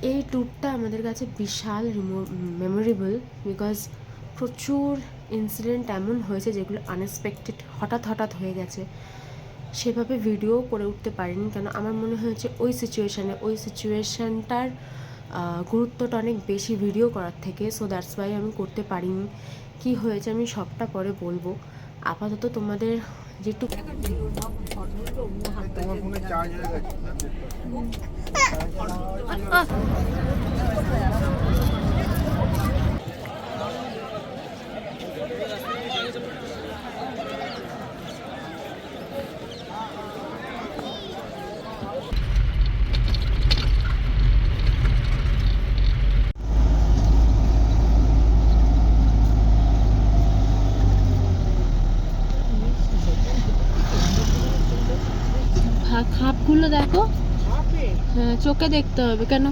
এই ট্যুরটা আমাদের কাছে বিশাল মেমোরেবল, বিকজ প্রচুর ইনসিডেন্ট এমন হয়েছে যেগুলো আনএক্সপেক্টেড, হঠাৎ হঠাৎ হয়ে গেছে। সেভাবে ভিডিও করে উঠতে পারিনি, কেন আমার মনে হয়েছে ওই সিচুয়েশানটার গুরুত্বটা অনেক বেশি ভিডিও করার থেকে। সো দ্যাটস ওয়াই আমি করতে পারিনি। কি হয়েছে আমি সবটা পরে বলবো। আপাতত তোমাদের যেটুকু খাপগুলো দেখো, হ্যাঁ চোখে দেখতে হবে, কেন